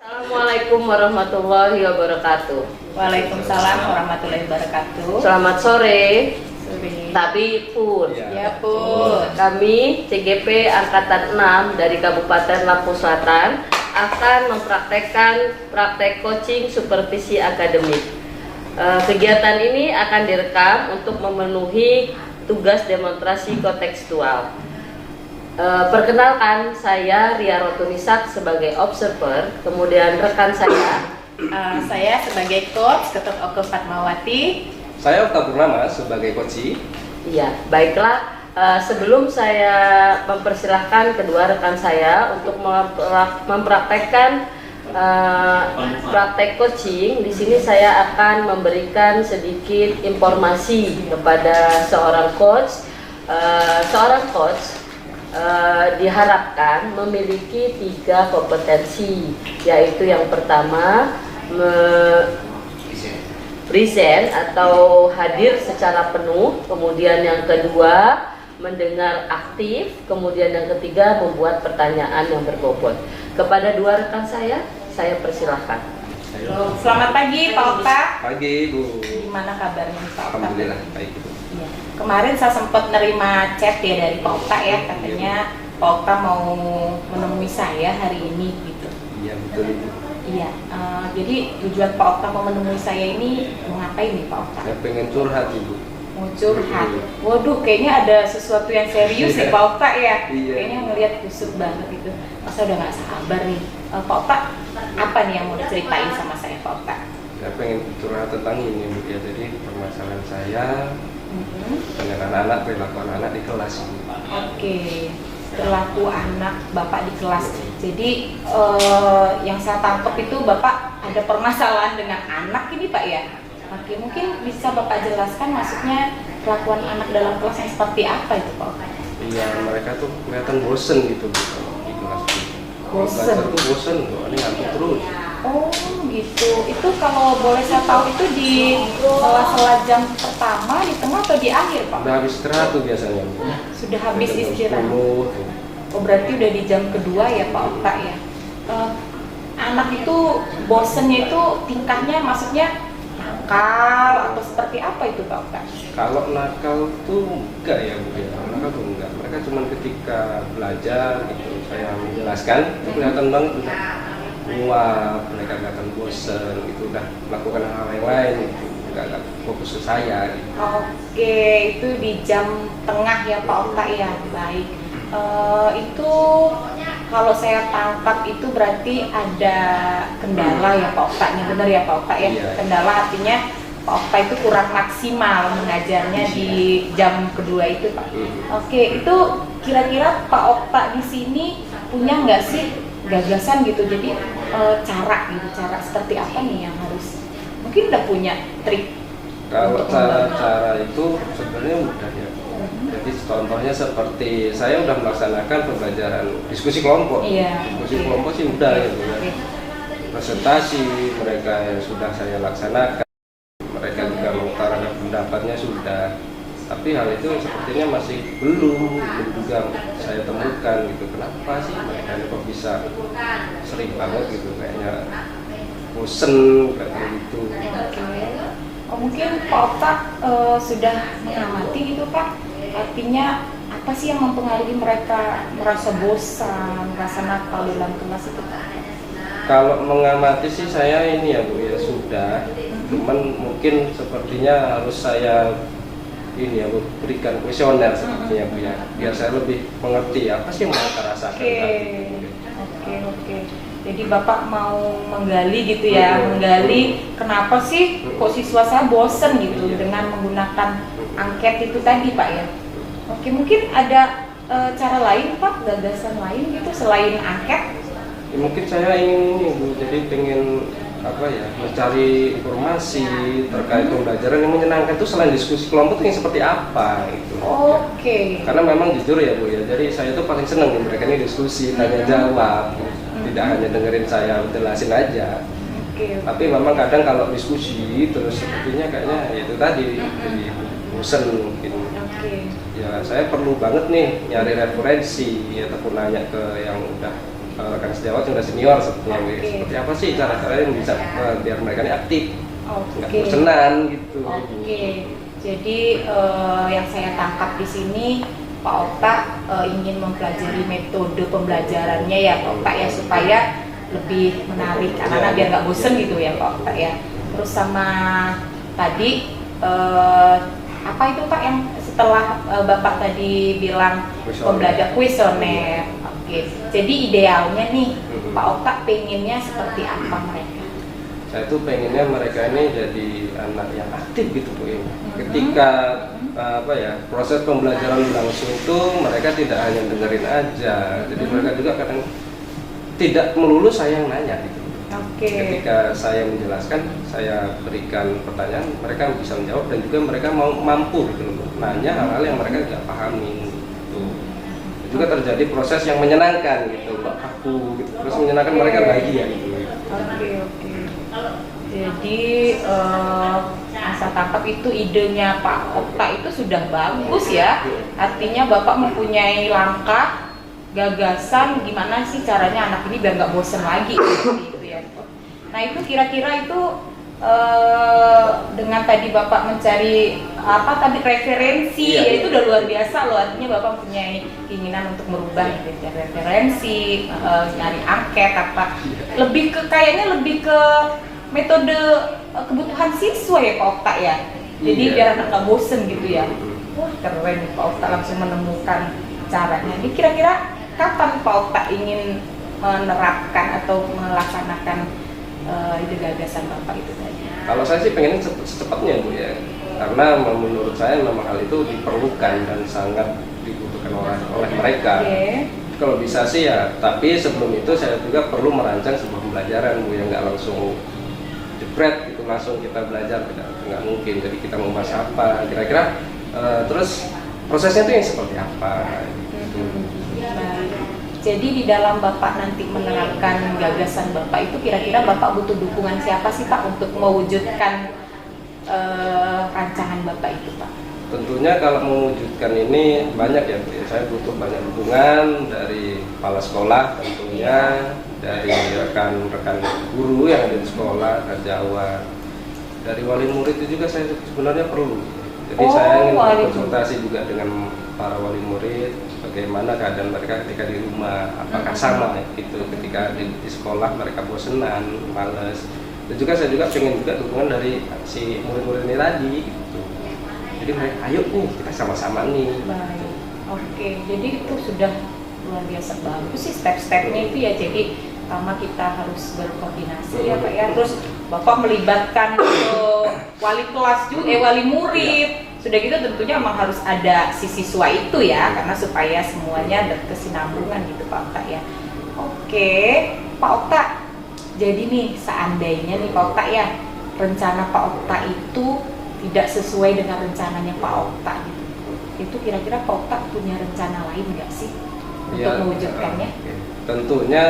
Assalamualaikum warahmatullahi wabarakatuh. Waalaikumsalam warahmatullahi wabarakatuh. Selamat sore. Sore. Tapi Pun, Ya Pun. kami CGP Angkatan 6 dari Kabupaten Lampung Selatan akan mempraktekkan praktek coaching supervisi akademik. Kegiatan ini akan direkam untuk memenuhi tugas demonstrasi kontekstual. Perkenalkan, saya Ria Rotunisak sebagai observer, kemudian rekan Saya sebagai coach Ketut Oke Fatmawati. Saya Okta Purnama sebagai coach. Iya, baiklah. Sebelum saya mempersilahkan kedua rekan saya untuk mempraktekkan praktek coaching, di sini saya akan memberikan sedikit informasi kepada seorang coach. Seorang coach diharapkan memiliki 3 kompetensi, yaitu yang pertama present atau hadir secara penuh, kemudian yang kedua mendengar aktif, kemudian yang ketiga membuat pertanyaan yang berbobot. Kepada dua rekan saya persilahkan. Selamat pagi Pak Okta. Pagi Bu. Gimana kabarnya Pak Okta? Alhamdulillah baik Bu. Iya. Kemarin saya sempat nerima chat ya dari Pak Okta ya, katanya Pak Okta mau menemui saya hari ini gitu. Iya betul Bu. Iya. Jadi tujuan Pak Okta mau menemui saya ini mau ngapain nih Pak Okta? Saya pengen curhat Ibu. Mau curhat. Waduh, kayaknya ada sesuatu yang serius ya Pak Okta ya. Iya. Kayaknya ngelihat kusut banget gitu. Masa udah nggak sabar nih. Pak Okta, apa nih yang mau diceritain sama saya Pak Okta? Saya pengen curhat tentang ini Bu ya. Jadi permasalahan saya dengan anak-anak, perilaku anak-anak di kelas Bu. Oke, perilaku anak Bapak di kelas. Jadi yang saya tangkap itu Bapak ada permasalahan dengan anak ini Pak ya? Oke, mungkin bisa Bapak jelaskan maksudnya kelakuan anak dalam kelas yang seperti apa itu Pak? Iya, mereka tuh kelihatan bosen gitu Bu kalau di kelas Bu. Bosen? Belajar tuh bosen Bu, ini ngantuk terus. Oh gitu, itu kalau boleh saya tahu itu di sela-sela jam pertama, di tengah atau di akhir Pak? Udah habis istirahat tuh biasanya Bu. Sudah habis Jam istirahat. 10 tuh. Oh berarti udah di jam kedua ya Pak Okta ya. Anak itu bosennya itu tingkahnya maksudnya nakal atau seperti apa itu Pak Okta? Kalau nakal tuh enggak ya Bu ya, nakal tuh enggak. Mereka cuma ketika belajar gitu, saya menjelaskan, itu kelihatan banget udah nguap, mereka kelihatan bosen gitu, udah melakukan hal yang lain gitu, enggak fokus ke saya gitu. Oke, itu di jam tengah ya Pak Okta ya, baik. Itu kalau saya tangkap itu berarti ada kendala ya Pak Okta, ini benar ya Pak Okta ya? Iya. Kendala artinya Pak Okta itu kurang maksimal mengajarnya di jam kedua itu Pak. Oke, itu kira-kira Pak Okta di sini punya nggak sih gagasan gitu? Jadi cara seperti apa nih yang harus? Mungkin udah punya trik. Kalau cara itu sebenarnya mudah ya. Jadi contohnya seperti saya udah melaksanakan pembelajaran diskusi kelompok. Iya. Diskusi kelompok sih mudah gitu ya. Oke. Presentasi mereka yang sudah saya laksanakan, mereka juga mengutarakan pendapatnya sudah. Tapi hal itu sepertinya masih belum juga saya temukan gitu. Kenapa sih mereka ini kok bisa sering banget gitu kayaknya bosen kayak gitu. Oke. Oh, mungkin Pak Okta sudah mengamati gitu Pak. Artinya apa sih yang mempengaruhi mereka merasa bosan, merasa nakal dalam kelas itu Pak? Kalau mengamati sih saya ini ya Bu ya sudah. Cuman mungkin sepertinya harus saya ini ya Bu, berikan kuesioner sepertinya Bu ya. Biar saya lebih mengerti apa sih yang mereka rasakan. Oke. Jadi Bapak mau menggali gitu ya, menggali kenapa sih kok siswa saya bosen gitu dengan menggunakan angket itu tadi Pak ya. Oke, mungkin ada cara lain Pak, gagasan lain gitu selain angket? Ya, mungkin saya ingin ini Bu, jadi pengen apa ya, mencari informasi terkait pembelajaran yang menyenangkan itu selain diskusi kelompok itu yang seperti apa gitu. Oke. Karena memang jujur ya Bu ya, jadi saya tuh paling seneng nih mereka ini diskusi, tanya jawab, tidak hanya dengerin saya jelasin aja. Oke. Tapi memang kadang kalau diskusi terus sepertinya kayaknya ya itu tadi jadi bosen mungkin. Oke. Ya saya perlu banget nih nyari referensi ataupun nanya ke yang udah rekan sejawat sudah senior sepertinya Bu. Oke. Seperti apa sih cara-cara yang bisa biar mereka ini aktif, nggak Oke. bosenan gitu. Oke. Jadi yang saya tangkap di sini Pak Okta ingin mempelajari metode pembelajarannya ya Pak Okta ya, supaya lebih menarik anak-anak biar nggak bosen gitu ya Pak Okta ya. Terus sama tadi apa itu Pak yang setelah Bapak tadi bilang pembelajar kuesioner. Oke. Jadi idealnya nih Pak Okta pengennya seperti apa mereka? Saya tuh pengennya mereka ini jadi anak yang aktif gitu Bu. Ketika proses pembelajaran langsung itu mereka tidak hanya dengerin aja, jadi mereka juga kadang tidak melulu saya yang nanya gitu. Oke. Ketika saya menjelaskan, saya berikan pertanyaan, mereka bisa menjawab dan juga mereka mampu gitu loh, nanya hal-hal yang mereka tidak pahami gitu. Itu juga terjadi proses yang menyenangkan gitu, Mbak aku gitu. Terus menyenangkan mereka bahagia gitu. Oke. Jadi saya tangkap itu idenya Pak Okta itu sudah bagus ya. Artinya Bapak mempunyai langkah, gagasan gimana sih caranya anak ini biar nggak bosen lagi gitu ya. Nah itu kira-kira itu dengan tadi Bapak mencari referensi ya itu udah luar biasa loh. Artinya Bapak mempunyai keinginan untuk merubah gitu, cari referensi, nyari angket kayaknya lebih ke metode kebutuhan siswa ya Pak Okta ya. Jadi biar anak nggak bosen gitu ya. Wah keren nih Pak Okta langsung menemukan caranya. Ini kira-kira kapan Pak Okta ingin menerapkan atau melaksanakan ide gagasan Bapak itu tadi? Kalau saya sih pengen secepatnya Bu ya, karena menurut saya memang hal itu diperlukan dan sangat dibutuhkan oleh mereka. Oke. Kalau bisa sih ya, tapi sebelum itu saya juga perlu merancang sebuah pembelajaran Bu yang nggak langsung jebret gitu langsung kita belajar, nggak mungkin. Jadi kita mau bahas apa, kira-kira terus prosesnya itu yang seperti apa gitu. Baik. Jadi di dalam Bapak nanti menerapkan gagasan Bapak itu kira-kira Bapak butuh dukungan siapa sih Pak untuk mewujudkan rancangan Bapak itu Pak? Tentunya kalau mewujudkan ini banyak ya Bu. Saya butuh banyak dukungan dari kepala sekolah tentunya, dari rekan-rekan guru yang ada di sekolah, sejawat, dari wali murid itu juga saya sebenarnya perlu. Jadi saya ingin berkonsultasi juga dengan para wali murid, bagaimana keadaan mereka ketika di rumah, apakah sama gitu ketika di sekolah mereka bosenan, males. Dan juga saya juga pengen juga dukungan dari si murid-murid ini tadi gitu. Jadi mereka, ayo kita sama-sama nih. Baik. Oke, jadi itu sudah luar biasa bagus sih step-stepnya itu ya. Jadi pertama kita harus berkoordinasi ya Pak ya. Terus Bapak melibatkan wali kelas juga, wali murid. Sudah gitu tentunya memang harus ada si siswa itu ya, karena supaya semuanya ada kesinambungan gitu Pak Okta ya. Oke, Pak Okta. Jadi nih seandainya nih Pak Okta ya, rencana Pak Okta itu tidak sesuai dengan rencananya Pak Okta gitu. Itu kira-kira Pak Okta punya rencana lain nggak sih untuk mewujudkannya? Tentunya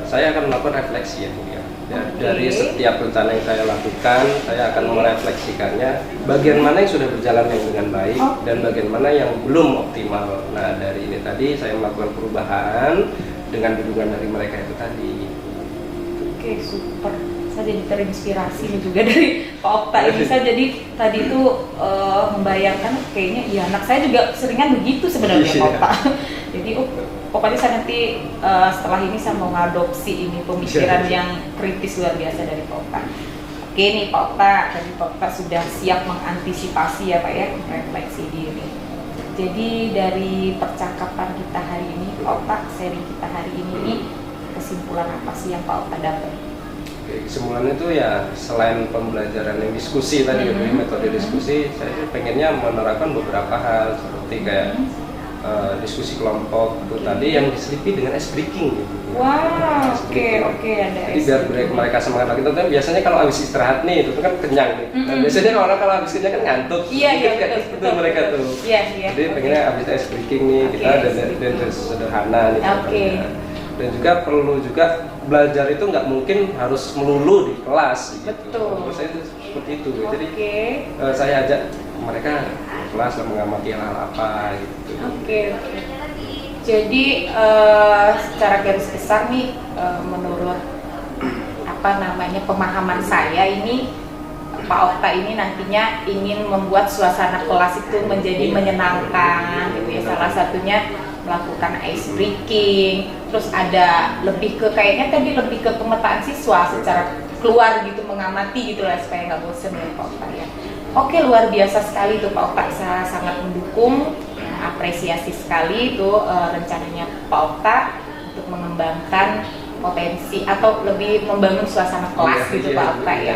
saya akan melakukan refleksi ya Bu ya. Dari setiap rencana yang saya lakukan, saya akan merefleksikannya bagian mana yang sudah berjalan dengan baik dan bagian mana yang belum optimal. Nah dari ini tadi saya melakukan perubahan dengan dukungan dari mereka itu tadi. Oke, super. Saya jadi terinspirasi nih juga dari Pak Okta ini. Saya jadi tadi itu membayangkan kayaknya iya anak saya juga seringan begitu sebenarnya Pak Okta. Jadi pokoknya saya nanti setelah ini saya mau ngadopsi ini pemikiran yang kritis luar biasa dari Pak Okta. Oke nih Pak Okta, tadi Pak Okta sudah siap mengantisipasi ya Pak ya, refleksi diri. Jadi dari percakapan kita hari ini, Pak Okta, sharing kita hari ini, kesimpulan apa sih yang Pak Okta dapat? Oke, kesimpulannya itu ya selain pembelajaran yang diskusi tadi metode diskusi, saya pengennya menerapkan beberapa hal seperti kayak diskusi kelompok itu tadi yang diselipi dengan ice breaking gitu. Wah, oke ada. Jadi biar mereka semangat lagi. Tentunya biasanya kalau habis istirahat nih itu kan kenyang nih. Nah, biasanya orang kalau habis kenyang kan ngantuk. Iya, betul mereka tuh. Iya. Jadi pengennya habis ice breaking nih kita dan sederhana nih. Dan juga perlu juga belajar itu nggak mungkin harus melulu di kelas gitu. Betul. Menurut saya itu seperti itu. Jadi saya ajak mereka di kelas mengamati hal apa gitu. Oke. Jadi secara garis besar nih, menurut pemahaman saya ini, Pak Okta ini nantinya ingin membuat suasana kelas itu menjadi menyenangkan gitu ya. Salah satunya melakukan ice breaking, terus ada lebih ke kayaknya tadi lebih ke pemetaan siswa secara keluar gitu, mengamati gitu lah supaya nggak bosen ya Pak Okta ya. Oke, luar biasa sekali tuh Pak Okta, saya sangat mendukung, apresiasi sekali itu rencananya Pak Okta untuk mengembangkan potensi atau lebih membangun suasana kelas gitu Pak Okta ya.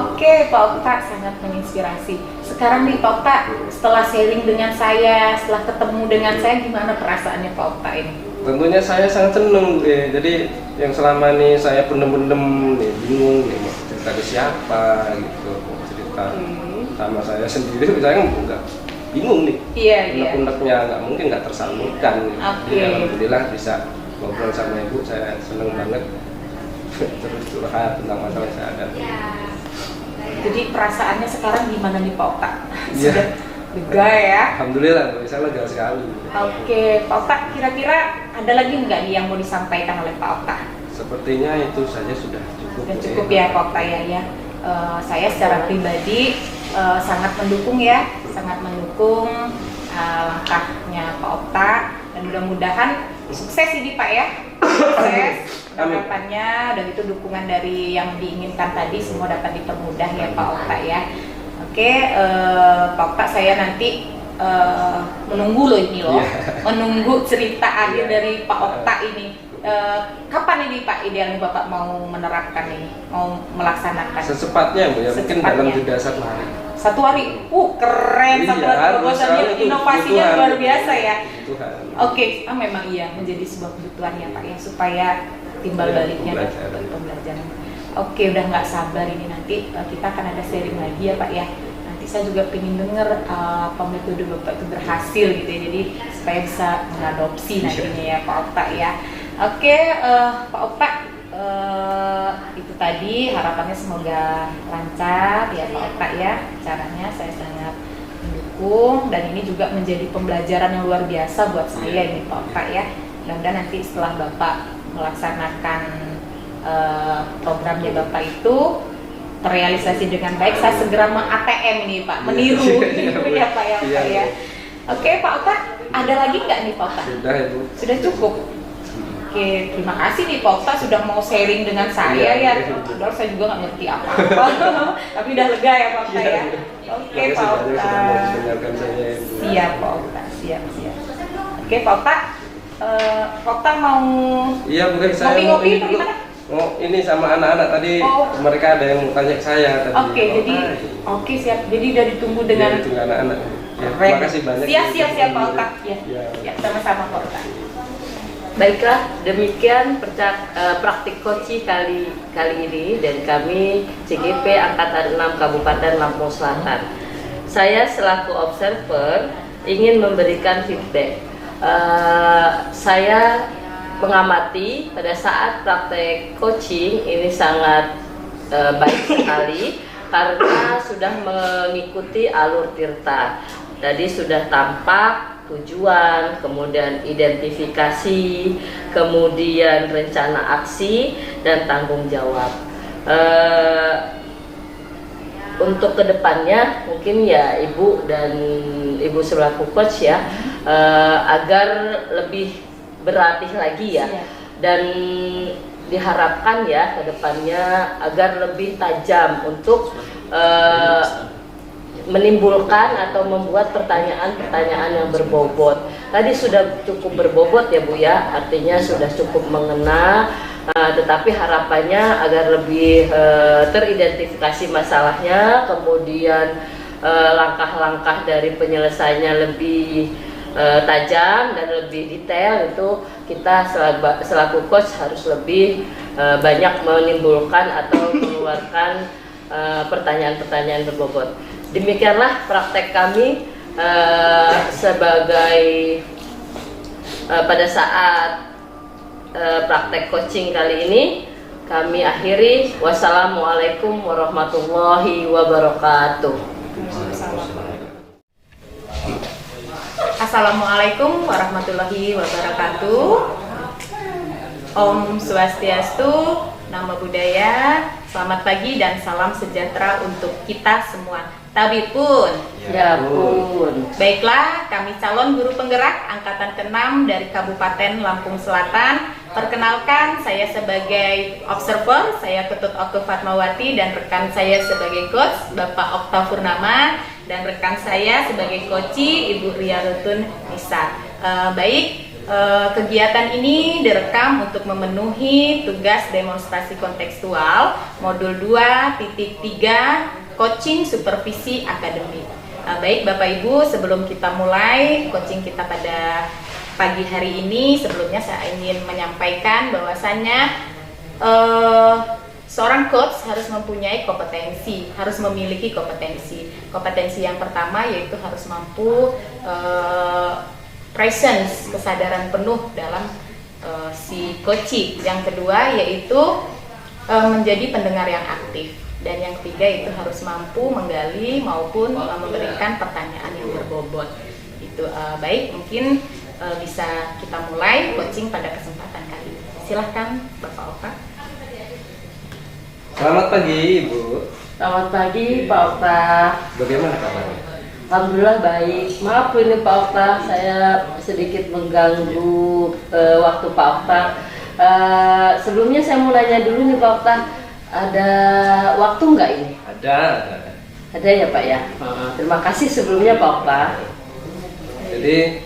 Oke, Pak Okta sangat menginspirasi. Sekarang nih Pak Okta, setelah sharing dengan saya, setelah ketemu dengan saya, gimana perasaannya Pak Okta ini? Tentunya saya sangat senang. Jadi yang selama ini saya pendem-pendem nih, bingung nih mau cerita ke siapa gitu, mau cerita sama saya sendiri, saya nggak bingung nih. Iya. Unek-uneknya nggak tersalurkan. Jadi alhamdulillah bisa ngobrol sama ibu, saya seneng banget. Terus curhat tentang masalah yang saya ada. Jadi perasaannya sekarang gimana nih Pak Okta? Iya. Sudah lega ya? Alhamdulillah, bisa lega sekali. Oke, Pak Okta, kira-kira ada lagi nggak nih yang mau disampaikan oleh Pak Okta? Sepertinya itu saja sudah cukup. Sudah cukup ya Pak Okta ya. Saya secara pribadi sangat mendukung ya, sangat mendukung langkahnya Pak Okta, dan mudah-mudahan sukses ini Pak ya. Sukses harapannya, dan itu dukungan dari yang diinginkan tadi semua dapat dipermudah ya Pak Okta ya. Oke, Pak Okta, saya nanti menunggu loh ini loh, menunggu cerita akhir dari Pak Okta ini. Kapan ini Pak idealnya Bapak mau menerapkan ini, mau melaksanakan? Secepatnya Bu ya, mungkin dalam jeda 1 hari. 1 hari, keren, Iya, terobosannya, inovasinya luar biasa ya. Tuhan. Oke, memang iya menjadi sebuah kebutuhan ya Pak ya, supaya timbal baliknya dapat pembelajaran. Oke, udah nggak sabar ini nanti kita akan ada sharing lagi ya Pak ya. Nanti saya juga pengen denger apa metode Bapak itu berhasil gitu ya, jadi supaya bisa mengadopsi nantinya ya Pak Okta ya. Oke, Pak Okta, itu tadi harapannya semoga lancar ya Pak Okta ya. Caranya saya sangat mendukung, dan ini juga menjadi pembelajaran yang luar biasa buat saya ini Pak Okta ya. Mudah-mudahan nanti setelah Bapak melaksanakan programnya Bapak itu terrealisasi dengan baik, saya segera meng-ATM ini Pak, meniru ya Pak ya Pak ya. Oke Pak Okta, ada lagi nggak nih Pak Okta? Sudah Ibu. Sudah cukup. Oke, terima kasih nih Pak Okta sudah mau sharing dengan saya ya. Padahal saya juga nggak ngerti apa-apa, tapi udah lega ya Pak Okta ya. Oke Pak Okta. Siap Pak Okta, siap. Oke Pak Okta, Pak Okta mau ngopi-ngopi atau gimana? Oh, ini sama anak-anak tadi, mereka ada yang mau tanya ke saya tadi. Oke, siap. Jadi udah ditunggu dengan ditunggu anak-anak. Ya, terima kasih banyak. Siap Pak Okta. Ya, sama-sama Pak Okta. Baiklah, demikian praktik coaching kali ini dari kami CGP Angkatan 6 Kabupaten Lampung Selatan. Saya selaku observer ingin memberikan feedback. Saya mengamati pada saat praktek coaching ini sangat baik sekali karena sudah mengikuti alur Tirta. Tadi sudah tampak tujuan, kemudian identifikasi, kemudian rencana aksi, dan tanggung jawab. Untuk kedepannya mungkin ya Ibu dan Ibu selaku coach ya, agar lebih berlatih lagi ya, dan diharapkan ya kedepannya agar lebih tajam untuk menimbulkan atau membuat pertanyaan-pertanyaan yang berbobot. Tadi sudah cukup berbobot ya Bu ya, artinya sudah cukup mengena, tetapi harapannya agar lebih teridentifikasi masalahnya, kemudian langkah-langkah dari penyelesaiannya lebih tajam dan lebih detail. Itu kita selaku coach harus lebih banyak menimbulkan atau mengeluarkan pertanyaan-pertanyaan berbobot. Demikianlah praktek kami sebagai pada saat praktek coaching kali ini. Kami akhiri. Wassalamualaikum warahmatullahi wabarakatuh. Assalamualaikum warahmatullahi wabarakatuh. Om Swastiastu, Namo Buddhaya, selamat pagi dan salam sejahtera untuk kita semua. Tabi pun. Ya pun. Baiklah, kami calon guru penggerak angkatan ke-6 dari Kabupaten Lampung Selatan. Perkenalkan, saya sebagai observer, saya Ketut Okto Fatmawati, dan rekan saya sebagai coach, Bapak Okta Purnama, dan rekan saya sebagai coachi, Ibu Ria Rutun Nisa. Kegiatan ini direkam untuk memenuhi tugas demonstrasi kontekstual modul 2.3 coaching supervisi akademik. Baik Bapak Ibu, sebelum kita mulai coaching kita pada pagi hari ini, sebelumnya saya ingin menyampaikan bahwasannya seorang coach harus mempunyai kompetensi, harus memiliki kompetensi. Kompetensi yang pertama yaitu harus mampu presence, kesadaran penuh dalam si coaching. Yang kedua yaitu menjadi pendengar yang aktif. Dan yang ketiga itu harus mampu menggali maupun memberikan pertanyaan yang berbobot. Itu baik, mungkin bisa kita mulai coaching pada kesempatan kali ini. Silahkan Bapak Okta. Selamat pagi Ibu. Selamat pagi Pak Okta. Bagaimana kabarnya? Alhamdulillah baik. Maaf ini Pak Okta, saya sedikit mengganggu waktu Pak Okta. Sebelumnya saya mau nanya dulu nih Pak Okta, ada waktu nggak ini? Ada. Ada ya Pak ya. Terima kasih sebelumnya Pak Okta. Jadi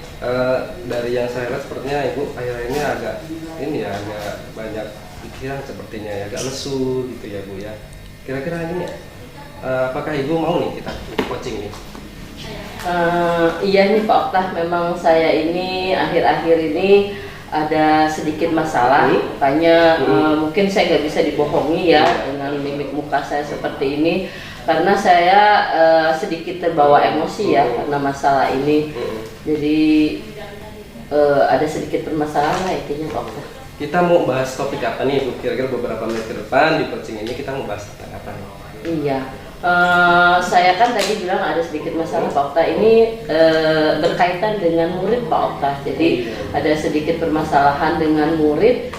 dari yang saya lihat sepertinya Ibu akhir ini agak banyak pikiran sepertinya ya, agak lesu gitu ya Bu ya. Kira-kira ini apakah Ibu mau nih kita coaching nih? Iya nih Pak Okta, memang saya ini akhir-akhir ini ada sedikit masalah, makanya mungkin saya nggak bisa dibohongi ya dengan mimik muka saya seperti ini, karena saya sedikit terbawa emosi ya karena masalah ini. Jadi ada sedikit permasalahan lah intinya Pak Okta. Kita mau bahas topik apa nih Bu? Kira-kira beberapa menit ke depan di coaching ini kita mau bahas tentang apa nih? Iya, saya kan tadi bilang ada sedikit masalah Pak Okta, ini berkaitan dengan murid Pak Okta. Jadi ada sedikit permasalahan dengan murid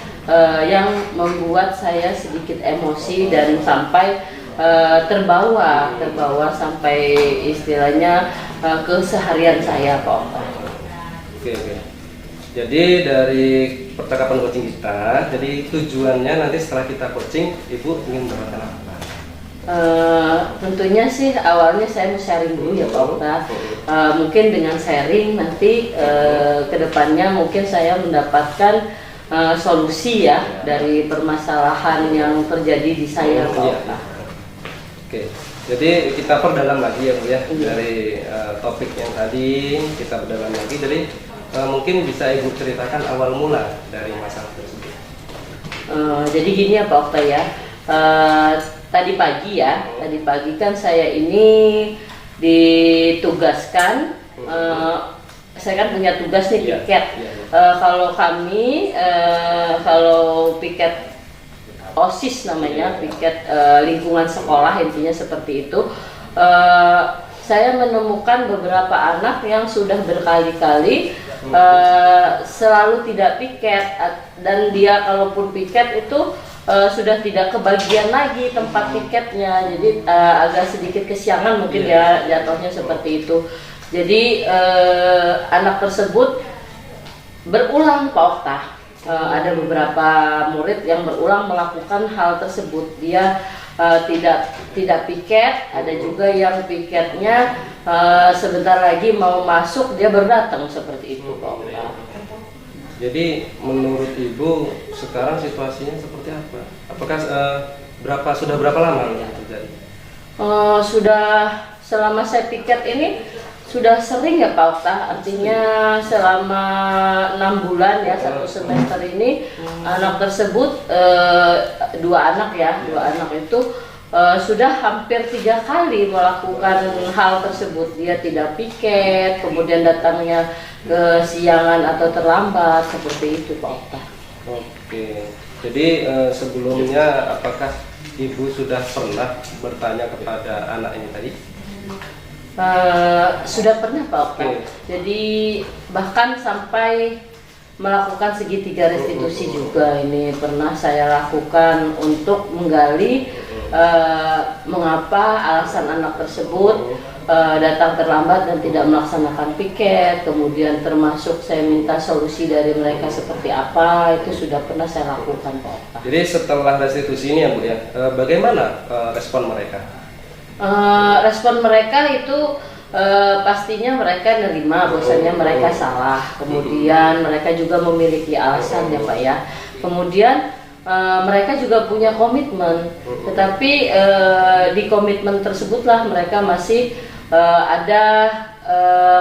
yang membuat saya sedikit emosi dan sampai terbawa sampai istilahnya keseharian saya Pak Okta. Oke. Jadi dari percakapan coaching kita, jadi tujuannya nanti setelah kita coaching, Ibu ingin mendapatkan apa? Tentunya sih awalnya saya mau sharing dulu ya Pak Okta. Mungkin dengan sharing nanti kedepannya mungkin saya mendapatkan solusi ya dari permasalahan yang terjadi di saya Pak Okta. Oke, jadi kita perdalam lagi ya Bu ya dari topik yang tadi, kita perdalam lagi. Jadi mungkin bisa Ibu ceritakan awal mula dari masalah tersebut. Jadi gini ya Pak Okta ya. Tadi pagi kan saya ini ditugaskan, saya kan punya tugas nih piket. Kalau kami, kalau piket OSIS namanya, piket lingkungan sekolah intinya seperti itu. Saya menemukan beberapa anak yang sudah berkali-kali selalu tidak piket, dan dia kalaupun piket itu sudah tidak kebagian lagi tempat tiketnya, jadi agak sedikit kesiangan mungkin ya jatuhnya seperti itu. Jadi anak tersebut berulang Pak Okta, ada beberapa murid yang berulang melakukan hal tersebut. Dia tidak piket, ada juga yang piketnya sebentar lagi mau masuk dia berdatang seperti itu Pak Okta. Jadi menurut Ibu sekarang situasinya seperti apa? Apakah sudah berapa lama ini terjadi? Sudah selama saya piket ini sudah sering ya Pak Okta, artinya selama 6 bulan ya, 1 semester ini anak tersebut dua anak itu sudah hampir 3 kali melakukan hal tersebut. Dia tidak piket, kemudian datangnya kesiangan atau terlambat seperti itu Pak Okta. Oke, jadi sebelumnya apakah Ibu sudah pernah bertanya kepada anak ini tadi? Sudah pernah Pak Okta. Oke. Jadi bahkan sampai melakukan segitiga restitusi juga ini pernah saya lakukan untuk menggali mengapa alasan anak tersebut datang terlambat dan tidak melaksanakan piket, kemudian termasuk saya minta solusi dari mereka seperti apa, itu sudah pernah saya lakukan Pak Okta. Jadi setelah restitusi ini ya Bu ya, bagaimana respon mereka? Respon mereka itu pastinya mereka nerima bahwasanya mereka salah, kemudian mereka juga memiliki alasan ya Pak ya, kemudian mereka juga punya komitmen, tetapi di komitmen tersebutlah mereka masih ada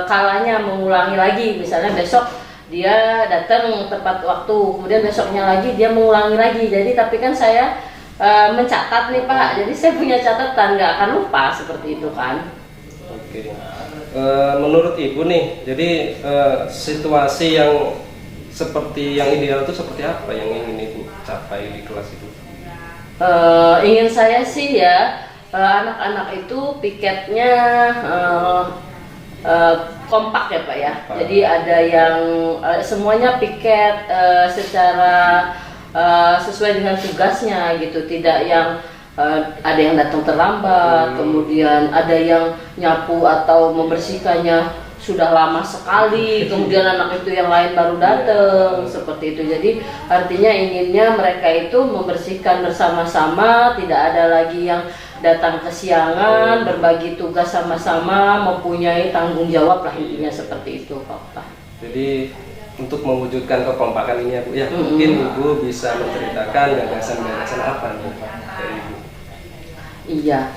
kalanya mengulangi lagi, misalnya besok dia datang tepat waktu, kemudian besoknya lagi dia mengulangi lagi, jadi tapi kan saya mencatat nih Pak, jadi saya punya catatan, nggak akan lupa seperti itu kan. Oke. Menurut Ibu nih, jadi situasi yang seperti yang ideal itu seperti apa yang ingin Ibu capai di kelas itu? Ingin saya sih ya anak-anak itu piketnya kompak ya Pak ya. Jadi ada yang semuanya piket secara sesuai dengan tugasnya gitu, tidak yang ada yang datang terlambat, kemudian ada yang nyapu atau membersihkannya sudah lama sekali, kemudian anak itu yang lain baru datang, seperti itu. Jadi artinya inginnya mereka itu membersihkan bersama-sama, tidak ada lagi yang datang kesiangan, berbagi tugas sama-sama, mempunyai tanggung jawab lah, intinya seperti itu Pak. Jadi untuk mewujudkan kekompakan ini ya Bu ya, mungkin Ibu bisa menceritakan gagasan-gagasan apa nih dari Ibu? Iya,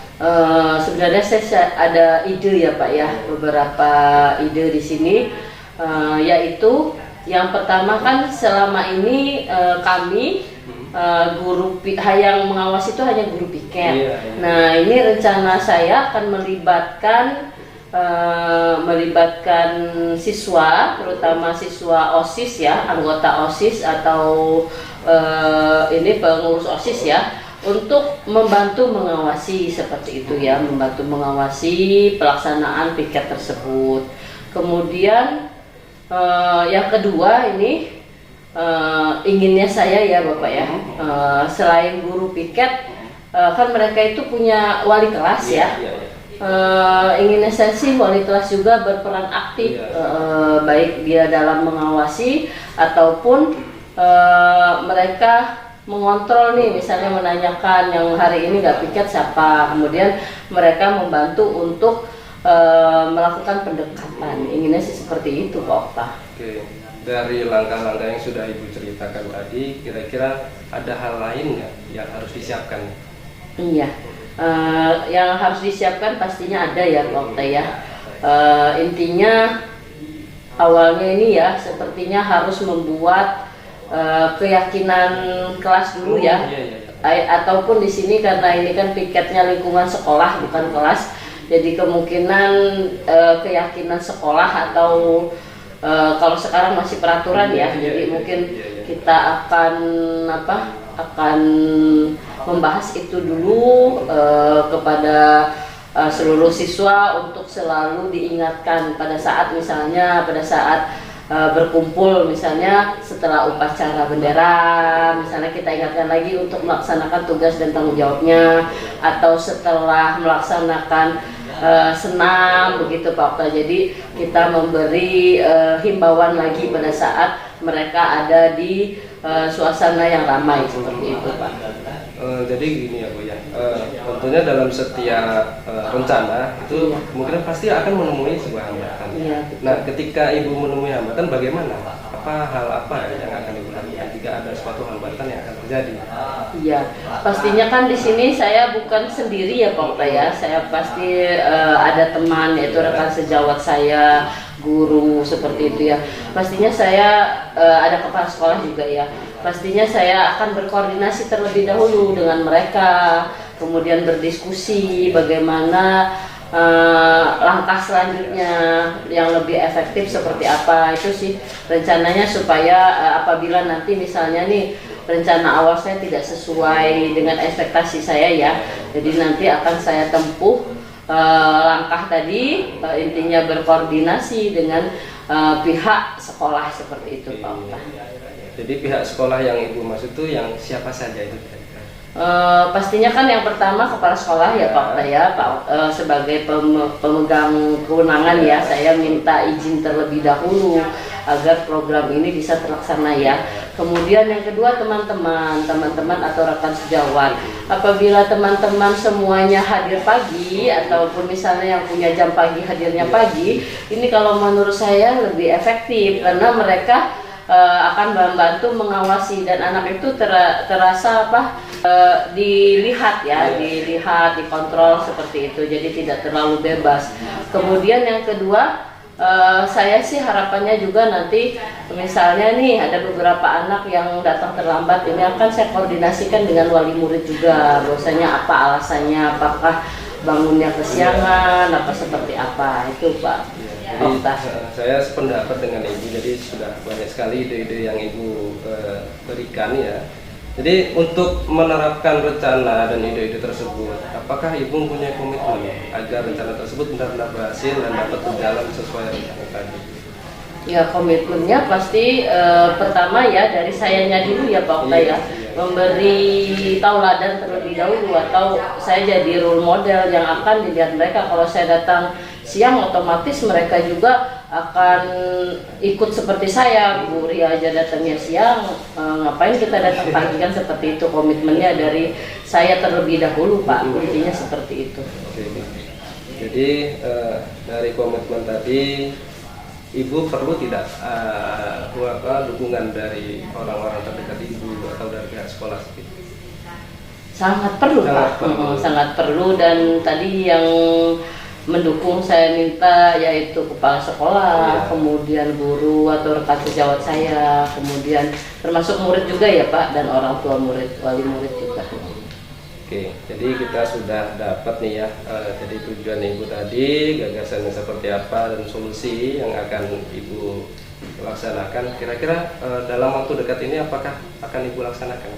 sebenarnya saya ada ide ya Pak ya, beberapa ide di sini, yaitu yang pertama kan selama ini kami guru yang mengawasi itu hanya guru piket. Iya. Nah ini rencana saya akan melibatkan siswa, terutama siswa OSIS ya, anggota OSIS atau ini pengurus OSIS ya, untuk membantu mengawasi seperti itu ya, membantu mengawasi pelaksanaan piket tersebut. Kemudian yang kedua ini inginnya saya ya Bapak ya, selain guru piket kan mereka itu punya wali kelas ya. Inginnya saya sih wali kelas juga berperan aktif, baik dia dalam mengawasi ataupun mereka mengontrol nih, misalnya menanyakan yang hari ini nggak piket siapa, kemudian mereka membantu untuk melakukan pendekatan. Inginnya sih seperti itu Pak Okta. Oke, dari langkah-langkah yang sudah Ibu ceritakan tadi, kira-kira ada hal lain nggak yang harus disiapkan? Iya, yang harus disiapkan pastinya ada ya Pak Okta ya. Intinya awalnya ini ya, sepertinya harus membuat keyakinan kelas dulu ya, ataupun di sini karena ini kan piketnya lingkungan sekolah bukan kelas, jadi kemungkinan keyakinan sekolah atau kalau sekarang masih peraturan ya, jadi mungkin kita akan membahas itu dulu kepada seluruh siswa untuk selalu diingatkan pada saat misalnya berkumpul, misalnya setelah upacara bendera, misalnya kita ingatkan lagi untuk melaksanakan tugas dan tanggung jawabnya, atau setelah melaksanakan senam begitu Pak Okta. Jadi kita memberi himbauan lagi pada saat mereka ada di suasana yang ramai seperti itu Pak. Jadi gini ya Bu ya, tentunya dalam setiap rencana itu kemungkinan pasti akan menemui sebuah hambatan. Iya, Nah, ketika Ibu menemui hambatan, bagaimana? Hal apa yang akan Ibu lakukan jika ada suatu hambatan yang akan terjadi? Iya, pastinya kan di sini saya bukan sendiri ya Pak Okta ya. Saya pasti ada teman, yaitu rekan sejawat saya, guru seperti itu ya. Pastinya saya ada kepala sekolah juga ya. Pastinya saya akan berkoordinasi terlebih dahulu dengan mereka, kemudian berdiskusi bagaimana langkah selanjutnya yang lebih efektif seperti apa. Itu sih rencananya, supaya apabila nanti misalnya nih rencana awal saya tidak sesuai dengan ekspektasi saya ya, jadi nanti akan saya tempuh langkah tadi, intinya berkoordinasi dengan pihak sekolah seperti itu, Pak Okta. Jadi pihak sekolah yang Ibu maksud itu yang siapa saja itu? Pastinya kan yang pertama kepala sekolah ya Pak Okta ya, sebagai pemegang kewenangan ya, saya minta izin terlebih dahulu agar program ini bisa terlaksana ya. Kemudian yang kedua teman-teman atau rekan sejawat. Apabila teman-teman semuanya hadir pagi ataupun misalnya yang punya jam pagi hadirnya pagi, ini kalau menurut saya lebih efektif karena mereka akan membantu mengawasi dan anak itu terasa dilihat ya, dilihat, dikontrol seperti itu. Jadi tidak terlalu bebas. Kemudian yang kedua, saya sih harapannya juga nanti misalnya nih ada beberapa anak yang datang terlambat, ini akan saya koordinasikan dengan wali murid juga, bahwasanya apa alasannya, apakah bangunnya kesiangan, apa seperti apa itu Pak. Jadi saya sependapat dengan Ibu, jadi sudah banyak sekali ide-ide yang Ibu berikan ya. Jadi untuk menerapkan rencana dan ide-ide tersebut, apakah Ibu punya komitmen agar rencana tersebut benar-benar berhasil dan dapat berjalan sesuai rencana tadi? Ya, komitmennya pasti pertama ya dari sayanya dulu ya Pak Okta ya, memberi tauladan terlebih dahulu, atau saya jadi role model yang akan dilihat mereka. Kalau saya datang siang, otomatis mereka juga akan ikut seperti saya. Bu Ria aja datangnya siang, ngapain kita datang pagi, kan seperti itu. Komitmennya dari saya terlebih dahulu Pak, intinya seperti itu. Oke. Jadi dari komitmen tadi, Ibu perlu tidak dukungan dari orang-orang terdekat Ibu atau dari pihak sekolah? Sangat perlu Pak, sangat perlu. Dan tadi yang mendukung saya minta yaitu kepala sekolah, kemudian guru atau rekan sejawat saya, kemudian termasuk murid juga ya Pak, dan orang tua murid, wali murid juga. Oke, jadi kita sudah dapat nih ya, jadi tujuan Ibu tadi, gagasannya seperti apa, dan solusi yang akan Ibu laksanakan. Kira-kira dalam waktu dekat ini apakah akan Ibu laksanakan?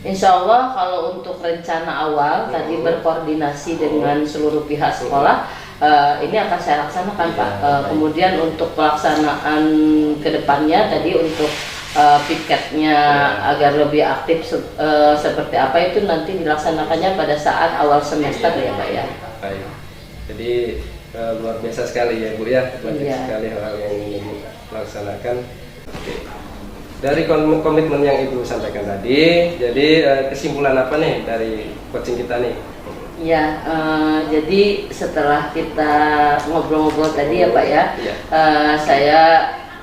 Insya Allah kalau untuk rencana awal tadi berkoordinasi dengan seluruh pihak sekolah, ini akan saya laksanakan Pak. Kemudian untuk pelaksanaan kedepannya tadi untuk piketnya agar lebih aktif seperti apa itu nanti dilaksanakannya pada saat awal semester ya Pak ya. Baik. Jadi luar biasa sekali ya Bu ya, banyak sekali hal-hal yang ingin Ibu laksanakan. Oke. Dari komitmen yang Ibu sampaikan tadi, jadi kesimpulan apa nih dari coaching kita nih? Ya, jadi setelah kita ngobrol-ngobrol tadi ya Pak ya, saya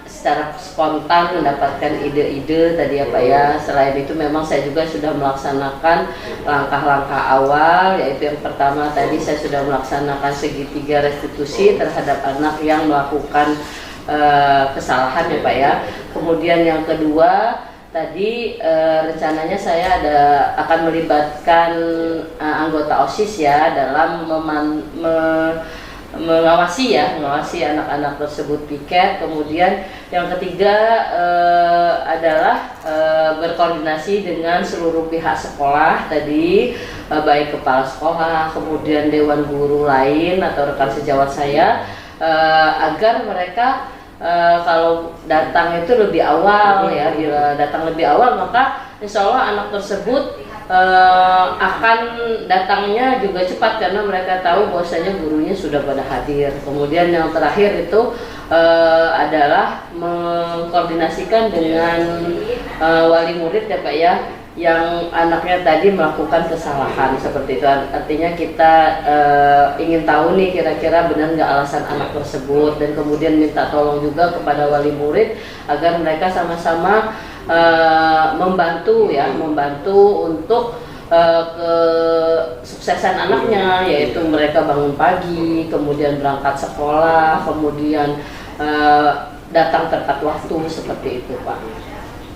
secara spontan mendapatkan ide-ide tadi ya Pak ya. Selain itu memang saya juga sudah melaksanakan langkah-langkah awal, yaitu yang pertama tadi saya sudah melaksanakan segitiga restitusi terhadap anak yang melakukan kesalahan ya Pak ya. Kemudian yang kedua tadi rencananya saya akan melibatkan anggota OSIS ya dalam mengawasi anak-anak tersebut piket. Kemudian yang ketiga adalah berkoordinasi dengan seluruh pihak sekolah tadi, baik kepala sekolah, kemudian dewan guru lain atau rekan sejawat saya, agar mereka kalau datang itu lebih awal ya. Bila datang lebih awal maka insya Allah anak tersebut akan datangnya juga cepat karena mereka tahu bahwasanya gurunya sudah pada hadir. Kemudian yang terakhir itu adalah mengkoordinasikan dengan wali murid ya Pak ya, yang anaknya tadi melakukan kesalahan seperti itu. Artinya kita ingin tahu nih kira-kira benar nggak alasan anak tersebut, dan kemudian minta tolong juga kepada wali murid agar mereka sama-sama membantu untuk kesuksesan anaknya, yaitu mereka bangun pagi, kemudian berangkat sekolah, kemudian datang tepat waktu seperti itu Pak.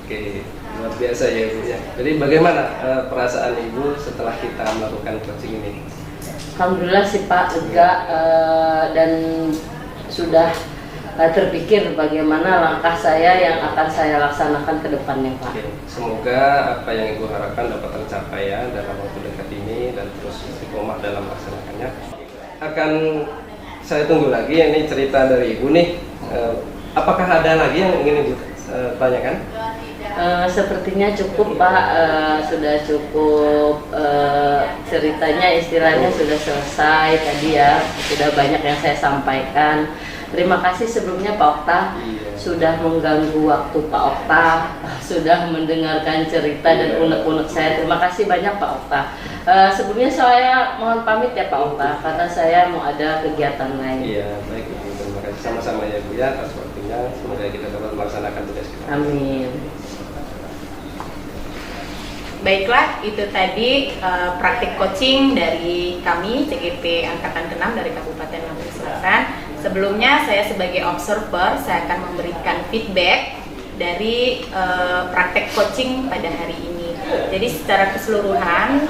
Oke, luar biasa ya Ibu ya. Jadi bagaimana perasaan Ibu setelah kita melakukan coaching ini? Alhamdulillah sih Pak, lega dan sudah terpikir bagaimana langkah saya yang akan saya laksanakan ke depannya, Pak. Oke, semoga apa yang Ibu harapkan dapat tercapai ya dalam waktu dekat ini dan terus istiqomah dalam melaksanakannya. Akan saya tunggu lagi ini cerita dari Ibu nih. Apakah ada lagi yang ingin Ibu tanyakan? Sepertinya cukup, Pak. Sudah cukup, ceritanya istilahnya sudah selesai tadi ya, sudah banyak yang saya sampaikan. Terima kasih sebelumnya Pak Okta, sudah mengganggu waktu Pak Okta, sudah mendengarkan cerita dan unek-unek saya. Terima kasih banyak Pak Okta. Sebelumnya saya mohon pamit ya Pak Okta, karena saya mau ada kegiatan lain. Iya, baik Ibu. Terima kasih sama-sama ya Bu ya atas waktunya. Semoga kita dapat melaksanakan tugas kita. Amin. Baiklah, itu tadi praktik coaching dari kami CGP Angkatan ke-6 dari Kabupaten Lampung Selatan. Sebelumnya saya sebagai observer, saya akan memberikan feedback dari praktek coaching pada hari ini. Jadi secara keseluruhan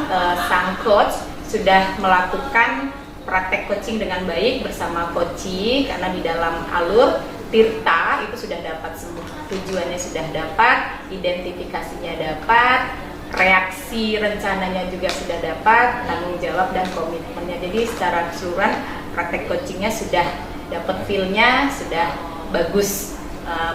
sang coach sudah melakukan praktek coaching dengan baik bersama coachee, karena di dalam alur Tirta itu sudah dapat semua, tujuannya sudah dapat, identifikasinya dapat, reaksi rencananya juga sudah dapat, tanggung jawab dan komitmennya. Jadi secara keseluruhan praktek coachingnya sudah dapat feel-nya, sudah bagus.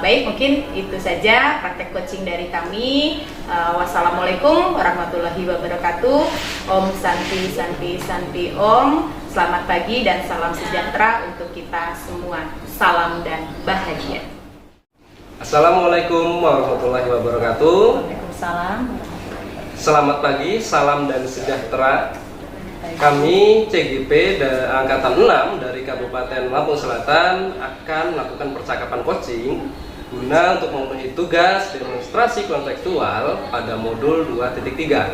Baik, mungkin itu saja praktek coaching dari kami. Wassalamualaikum warahmatullahi wabarakatuh. Om Santi Santi Santi Om. Selamat pagi dan salam sejahtera untuk kita semua. Salam dan bahagia. Assalamualaikum warahmatullahi wabarakatuh. Waalaikumsalam. Selamat pagi, salam dan sejahtera. Kami CGP Angkatan 6 dari Kabupaten Lampung Selatan akan melakukan percakapan coaching guna untuk memenuhi tugas demonstrasi kontekstual pada modul 2.3.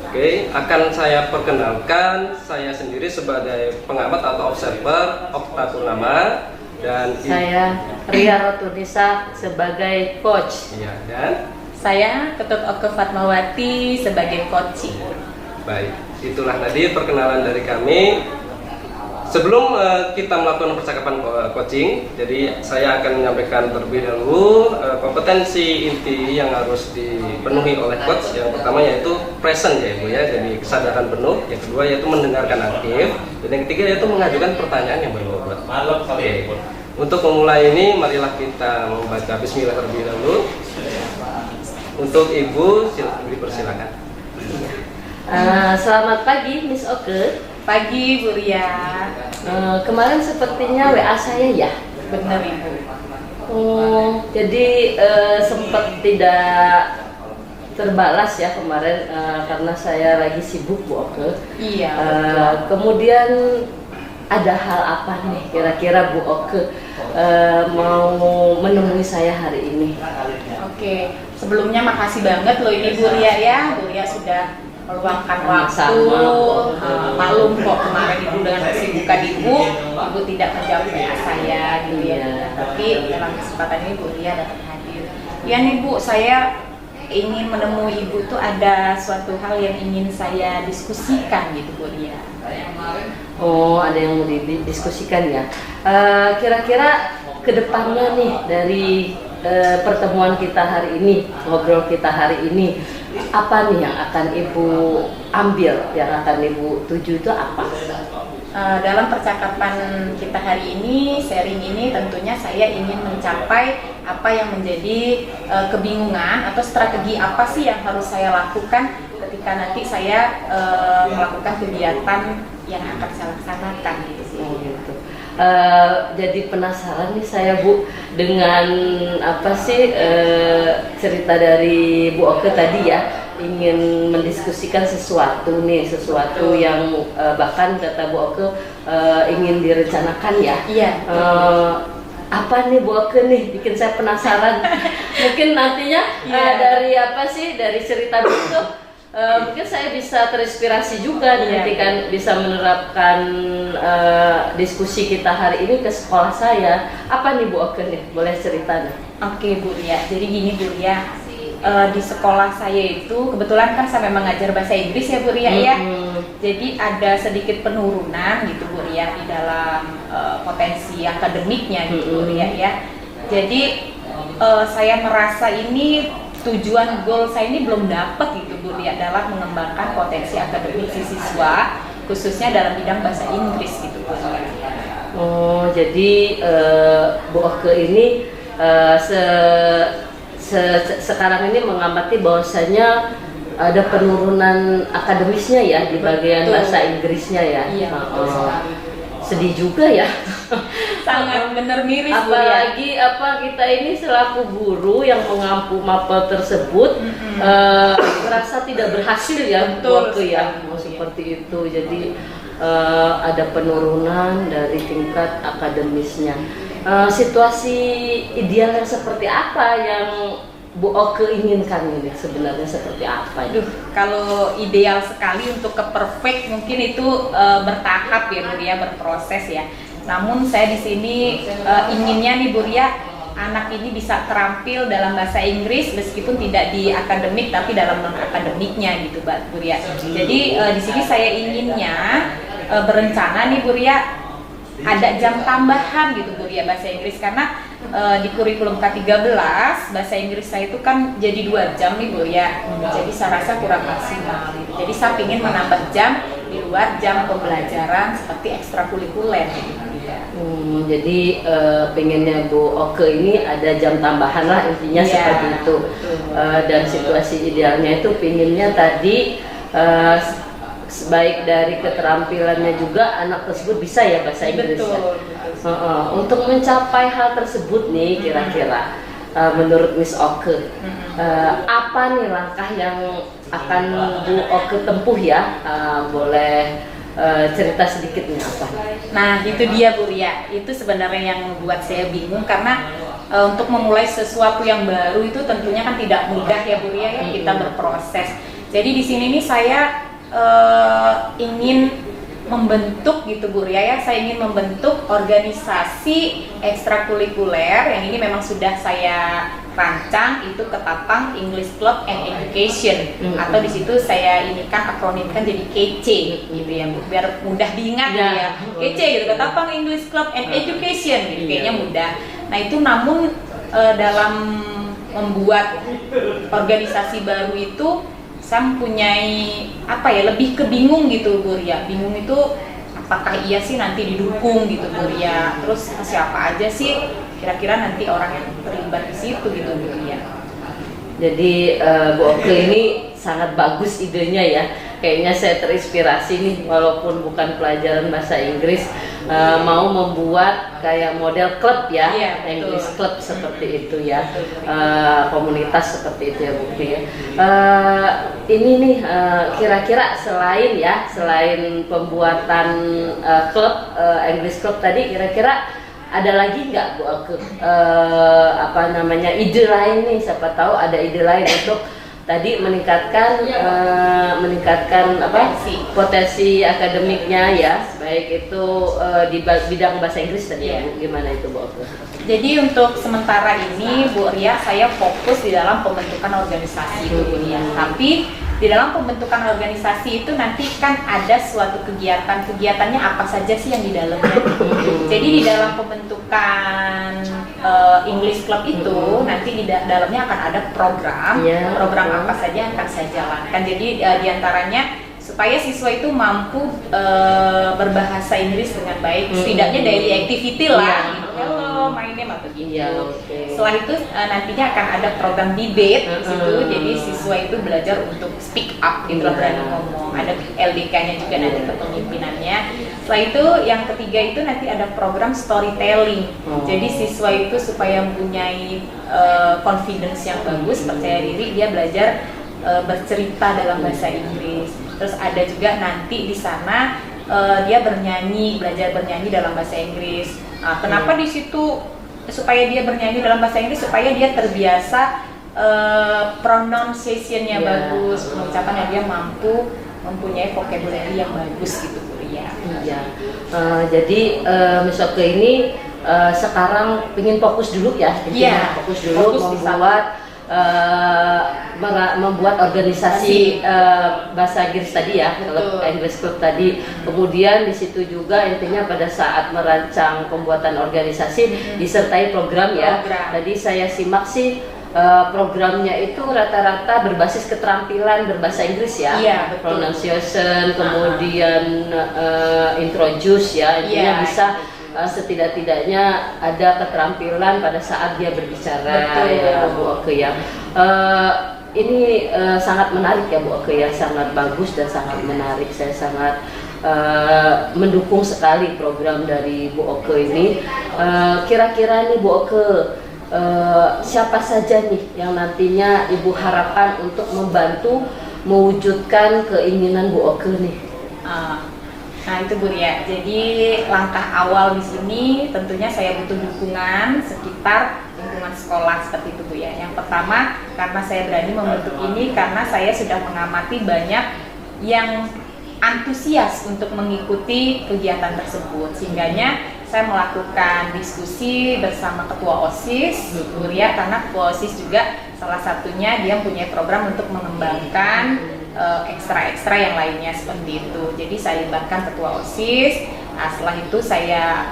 Oke, akan saya perkenalkan saya sendiri sebagai pengamat atau observer Okta Purnama dan Saya Ria Rotunisa sebagai coach. Iya, dan Saya Ketut Oke Fatmawati sebagai coaching. baik, itulah tadi perkenalan dari kami. Sebelum kita melakukan percakapan coaching, jadi saya akan menyampaikan terlebih dahulu kompetensi inti yang harus dipenuhi oleh coach. Yang pertama yaitu present ya Ibu ya, jadi kesadaran penuh. Yang kedua yaitu mendengarkan aktif. Dan yang ketiga yaitu mengajukan pertanyaan yang berbobot. Oke. Untuk memulai ini, marilah kita membaca Bismillah terlebih dahulu. Untuk Ibu, dipersilakan. Selamat pagi Miss Oke. Pagi Bu Ria. Kemarin sepertinya WA saya ya. Benar Ibu. Jadi sempat tidak terbalas ya kemarin karena saya lagi sibuk Bu Oke. Iya. Kemudian ada hal apa nih kira-kira Bu Oke mau menemui saya hari ini? Oke, sebelumnya makasih banget loh ini Bu Ria ya. Bu Ria sudah meluangkan waktu. Maklum kok kemarin Ibu dengan kesibukan Ibu tidak menjawab WA saya gitu ya. Tapi dalam kesempatan ini Bu Ria dapat hadir. Ya nih Bu, saya ingin menemui Ibu tuh ada suatu hal yang ingin saya diskusikan gitu Bu Ria. Oh, ada yang mau didiskusikan ya. Kira-kira kedepannya nih dari pertemuan kita hari ini, ngobrol kita hari ini, apa nih yang akan Ibu ambil, yang akan Ibu tuju itu apa? Dalam percakapan kita hari ini, sharing ini tentunya saya ingin mencapai apa yang menjadi kebingungan atau strategi apa sih yang harus saya lakukan ketika nanti saya melakukan kegiatan yang akan saya laksanakan gitu sih. Gitu. Jadi penasaran nih saya Bu dengan apa sih cerita dari Bu Oke tadi ya, ingin mendiskusikan sesuatu nih, sesuatu yang bahkan kata Bu Oke ingin direncanakan ya. Iya. Apa nih Bu Oke nih bikin saya penasaran. Mungkin nantinya dari apa sih, dari cerita itu mungkin saya bisa terinspirasi juga nanti kan bisa menerapkan diskusi kita hari ini ke sekolah saya. Apa nih Bu Oke nih, boleh cerita nih? Oke Bu Ria, jadi gini Bu Ria, di sekolah saya itu kebetulan kan saya mengajar bahasa Inggris ya Bu Ria ya. Jadi ada sedikit penurunan gitu Bu Ria di dalam potensi akademiknya gitu Bu Ria ya. Jadi saya merasa ini tujuan goal saya ini belum dapat gitu Bu Ria dalam mengembangkan potensi akademik si siswa khususnya dalam bidang bahasa Inggris gitu Bu Ria. Oh, jadi Bu Oke ini sekarang ini mengamati bahwasanya ada penurunan akademisnya ya di bagian bahasa Inggrisnya ya. Iya, betul sekali. Sedih juga ya. Sangat benar miris Bu Ria. Apalagi kita ini selaku guru yang mengampu mapel tersebut merasa tidak berhasil ya. Betul waktu ya sekali. seperti itu. Jadi ada penurunan dari tingkat akademisnya. Situasi idealnya seperti apa yang Bu Oke inginkan ini sebenarnya seperti apa? Aduh, kalau ideal sekali untuk ke perfect mungkin itu bertahap ya Bu Ria, berproses ya. Namun saya di sini inginnya nih Bu Ria, anak ini bisa terampil dalam bahasa Inggris meskipun tidak di akademik tapi dalam non akademiknya gitu Bu Ria. Jadi di sini saya inginnya berencana nih Bu Ria ada jam tambahan gitu Bu Ria bahasa Inggris karena di kurikulum K13 bahasa Inggris saya itu kan jadi 2 jam nih Bu Ria. Jadi saya rasa kurang maksimal gitu. Jadi saya ingin menambah jam di luar jam pembelajaran seperti ekstrakurikuler gitu. Jadi pengennya Bu Oke ini ada jam tambahan lah intinya seperti itu. Dan situasi idealnya itu pengennya tadi baik dari keterampilannya juga anak tersebut bisa ya bahasa Inggris. Betul. Untuk mencapai hal tersebut nih kira-kira menurut Miss Oke apa nih langkah yang akan Bu Oke tempuh ya? Boleh cerita sedikit nih apa? Nah itu dia Bu Ria, itu sebenarnya yang membuat saya bingung karena untuk memulai sesuatu yang baru itu tentunya kan tidak mudah ya Bu Ria ya, kita berproses. Jadi di sini nih saya ingin membentuk gitu Bu Ria ya, saya ingin membentuk organisasi ekstrakurikuler yang ini memang sudah saya rancang, itu Ketapang English Club and Education atau di situ saya inikan akronimkan jadi KC gitu ya biar mudah diingat ya. KC gitu, Ketapang English Club and Education gitu, kayaknya mudah. Nah itu namun dalam membuat organisasi baru itu saya mempunyai apa ya, lebih kebingung gitu Bu Ria. Bingung itu apakah iya sih nanti didukung gitu Bu Ria, terus siapa aja sih kira-kira nanti orang yang terlibat di situ gitu Bu Ria. Jadi Bu Oke ini sangat bagus idenya ya. Kayaknya saya terinspirasi nih walaupun bukan pelajaran bahasa Inggris, mau membuat kayak model klub ya, English Club seperti itu ya, komunitas seperti itu ya Bu ya. Ini nih kira-kira selain pembuatan klub English Club tadi, kira-kira ada lagi nggak Bu Oke ide lain nih, siapa tahu ada ide lain untuk tadi meningkatkan potensi akademiknya ya, baik itu di bidang bahasa Inggris tadi ya Bu, gimana itu Bu Oke? Jadi untuk sementara ini Bu Ria saya fokus di dalam pembentukan organisasi Bu Ria, tapi di dalam pembentukan organisasi itu nanti kan ada suatu kegiatannya apa saja sih yang di dalamnya. Jadi di dalam pembentukan English Club itu nanti di dalamnya akan ada program apa saja yang akan saya jalankan. Jadi diantaranya supaya siswa itu mampu berbahasa Inggris dengan baik, setidaknya daily activity lah gitu. Hello, my name atau gitu. Setelah itu nantinya akan ada program debate di situ, jadi siswa itu belajar untuk speak up gitu lah, berani ngomong. Ada LDK-nya juga nanti kepemimpinannya. Setelah itu yang ketiga itu nanti ada program storytelling. Jadi siswa itu supaya mempunyai confidence yang bagus, percaya diri, dia belajar bercerita dalam bahasa Inggris. Terus ada juga nanti di sana dia belajar bernyanyi dalam bahasa Inggris. Kenapa di situ supaya dia bernyanyi dalam bahasa Inggris, supaya dia terbiasa pronunciation-nya bagus, pengucapannya, dia mampu mempunyai vocabulary yang bagus gitu Bu Ria. Iya. Jadi Miss Oke ini sekarang ingin fokus dulu ya, fokus dulu membuat membuat organisasi bahasa Inggris tadi ya, kalau English Club tadi. Kemudian di situ juga intinya pada saat merancang pembuatan organisasi disertai program ya. Tadi saya simak sih programnya itu rata-rata berbasis keterampilan berbahasa Inggris ya, pronunciation, kemudian introduce ya, intinya bisa setidak-tidaknya ada keterampilan pada saat dia berbicara ya Bu Oke ya. Ini sangat menarik ya Bu Oke ya, sangat bagus dan sangat menarik. Saya sangat mendukung sekali program dari Bu Oke ini. Kira-kira nih Bu Oke, siapa saja nih yang nantinya Ibu harapkan untuk membantu mewujudkan keinginan Bu Oke nih? Nah itu Bu ya, jadi langkah awal di sini tentunya saya butuh dukungan sekitar lingkungan sekolah seperti itu Bu ya. Yang pertama, karena saya berani membentuk ini karena saya sudah mengamati banyak yang antusias untuk mengikuti kegiatan tersebut, sehingganya saya melakukan diskusi bersama ketua OSIS Bu ya, karena ketua OSIS juga salah satunya dia punya program untuk mengembangkan ekstra-ekstra yang lainnya seperti itu. Jadi saya libatkan ketua OSIS. Nah, setelah itu saya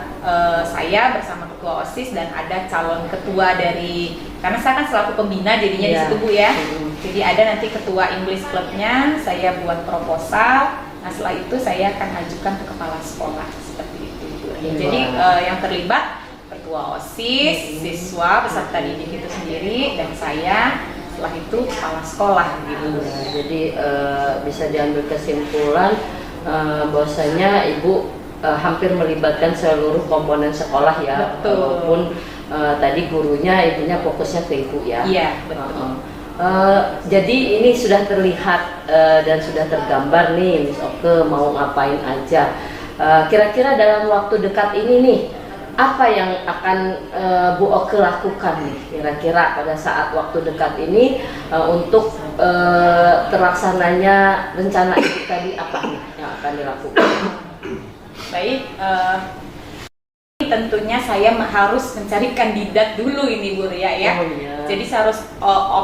bersama ketua OSIS dan ada calon ketua dari, karena saya kan selaku pembina jadinya di situ Bu ya. Jadi ada nanti ketua English Clubnya, saya buat proposal. Nah setelah itu saya akan ajukan ke kepala sekolah seperti itu Bu. Jadi yang terlibat ketua OSIS, siswa, peserta didik itu sendiri, dan saya. Setelah itu kepala sekolah gitu. Jadi bisa diambil kesimpulan bahwasanya Ibu hampir melibatkan seluruh komponen sekolah ya. Betul. Walaupun tadi gurunya intinya fokusnya ke Ibu ya. Iya betul. Jadi ini sudah terlihat dan sudah tergambar nih Miss Oke mau ngapain aja. Kira-kira dalam waktu dekat ini nih, apa yang akan Bu Oke lakukan nih kira-kira pada saat waktu dekat ini untuk terlaksananya rencana Ibu tadi, apa nih yang akan dilakukan? Baik, tentunya saya harus mencari kandidat dulu ini Bu Ria ya. Jadi saya harus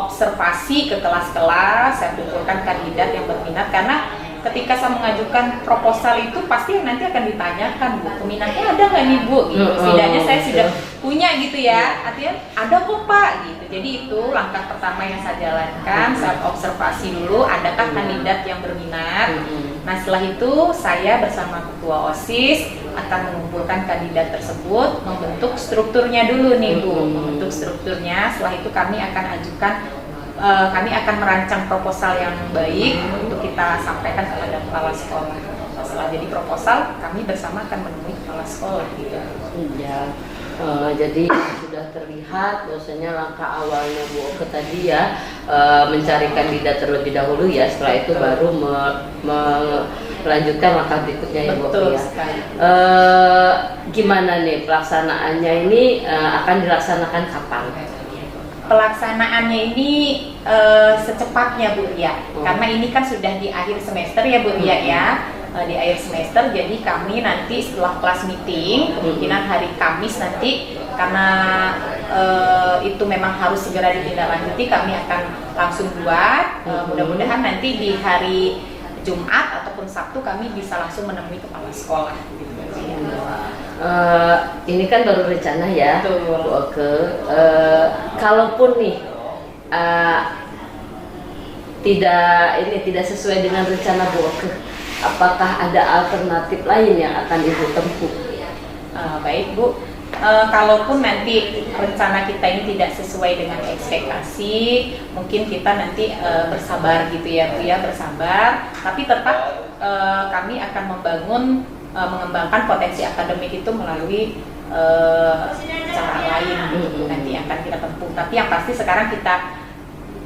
observasi ke kelas-kelas, saya kumpulkan kandidat yang berminat, karena ketika saya mengajukan proposal itu pasti yang nanti akan ditanyakan Bu, peminatnya ada nggak nih Bu? Gitu. Setidaknya saya sudah punya gitu ya, artinya ada kok Pak gitu. Jadi itu langkah pertama yang saya jalankan, saya observasi dulu adakah kandidat yang berminat. Nah setelah itu saya bersama ketua OSIS akan mengumpulkan kandidat tersebut, membentuk strukturnya dulu nih Bu, membentuk strukturnya. Setelah itu kami akan ajukan, kami akan merancang proposal yang baik untuk kita sampaikan kepada kepala sekolah. Setelah jadi proposal, kami bersama akan menemui kepala sekolah gitu. Iya. Jadi sudah terlihat bahwasanya langkah awalnya Bu Oke tadi ya, mencari kandidat terlebih dahulu ya, setelah itu baru melanjutkan langkah berikutnya ya Bu Oke ya. Gimana nih pelaksanaannya ini, akan dilaksanakan kapan? Pelaksanaannya ini secepatnya Bu Ria, karena ini kan sudah di akhir semester ya Bu Ria ya. Di akhir semester, jadi kami nanti setelah kelas meeting, kemungkinan hari Kamis nanti, karena itu memang harus segera ditindaklanjuti, kami akan langsung buat. Mudah-mudahan nanti di hari Jumat ataupun Sabtu kami bisa langsung menemui kepala sekolah. Ini kan baru rencana ya Bu Oke. Kalaupun nih tidak sesuai dengan rencana Bu Oke, apakah ada alternatif lain yang akan Ibu tempuh? Baik Bu, kalaupun nanti rencana kita ini tidak sesuai dengan ekspektasi, mungkin kita nanti bersabar gitu ya Bu ya, bersabar. Tapi tetap kami akan mengembangkan potensi akademik itu melalui cara lain gitu, nanti akan kita tempuh. Tapi yang pasti sekarang kita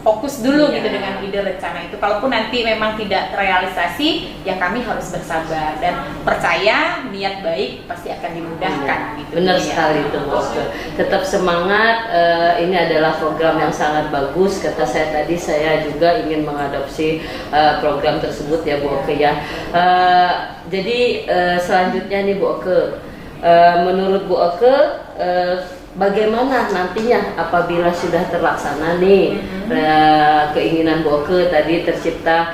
fokus dulu gitu dengan ide rencana itu. Kalaupun nanti memang tidak terrealisasi, ya kami harus bersabar dan percaya niat baik pasti akan dimudahkan. Gitu. Benar sekali itu Bu Oke. Tetap semangat. Ini adalah program yang sangat bagus. Kata saya tadi, saya juga ingin mengadopsi program tersebut ya Bu Oke ya. Jadi selanjutnya nih Bu Oke, menurut Bu Oke, bagaimana nantinya apabila sudah terlaksana nih keinginan Bu Oke tadi tercipta